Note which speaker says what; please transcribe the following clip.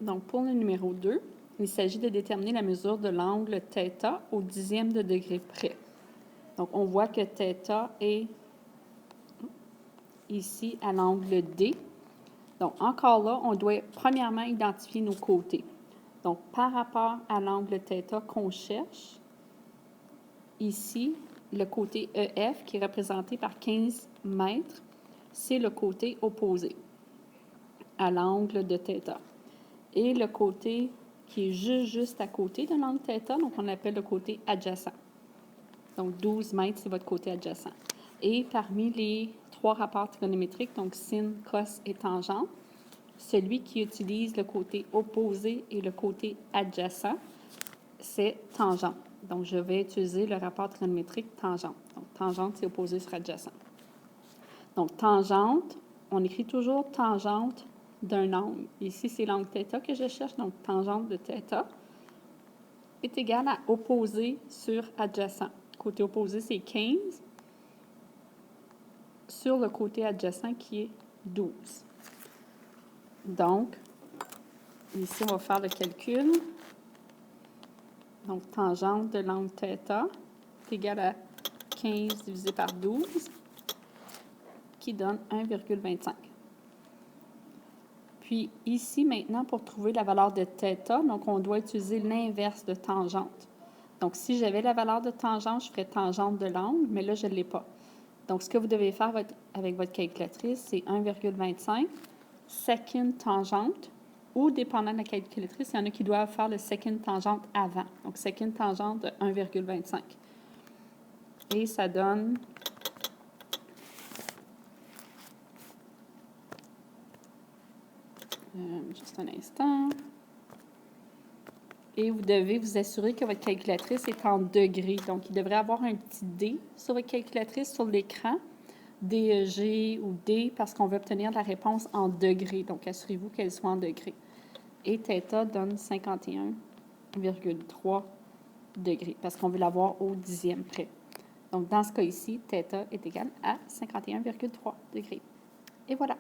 Speaker 1: Donc, pour le numéro 2, il s'agit de déterminer la mesure de l'angle θ au dixième de degré près. Donc, on voit que θ est ici à l'angle D. Donc, encore là, on doit premièrement identifier nos côtés. Donc, par rapport à l'angle θ qu'on cherche, ici, le côté EF, qui est représenté par 15 mètres, c'est le côté opposé à l'angle de θ. Et le côté qui est juste à côté de l'angle θ, donc on appelle le côté adjacent. Donc, 12 mètres, c'est votre côté adjacent. Et parmi les 3 rapports trigonométriques, donc sin, cos et tangente, celui qui utilise le côté opposé et le côté adjacent, c'est tangente. Donc, je vais utiliser le rapport trigonométrique tangente. Donc, tangente, c'est opposé sur adjacent. Donc, tangente, on écrit toujours tangente d'un angle. Ici, c'est l'angle θ que je cherche, donc tangente de θ est égale à opposé sur adjacent. Côté opposé, c'est 15 sur le côté adjacent qui est 12. Donc, ici, on va faire le calcul. Donc, tangente de l'angle θ est égale à 15 divisé par 12, qui donne 1,25. Puis, ici, maintenant, pour trouver la valeur de θ, donc on doit utiliser l'inverse de tangente. Donc, si j'avais la valeur de tangente, je ferais tangente de l'angle, mais là, je ne l'ai pas. Donc, ce que vous devez faire avec votre calculatrice, c'est 1,25 second tangente, ou dépendant de la calculatrice, il y en a qui doivent faire le second tangente avant. Donc, second tangente de 1,25. Et ça donne juste un instant. Et vous devez vous assurer que votre calculatrice est en degrés. Donc, il devrait y avoir un petit D sur votre calculatrice sur l'écran, DEG ou D, parce qu'on veut obtenir la réponse en degrés. Donc, assurez-vous qu'elle soit en degrés. Et θ donne 51,3 degrés, parce qu'on veut l'avoir au dixième près. Donc, dans ce cas ici, θ est égal à 51,3 degrés. Et voilà.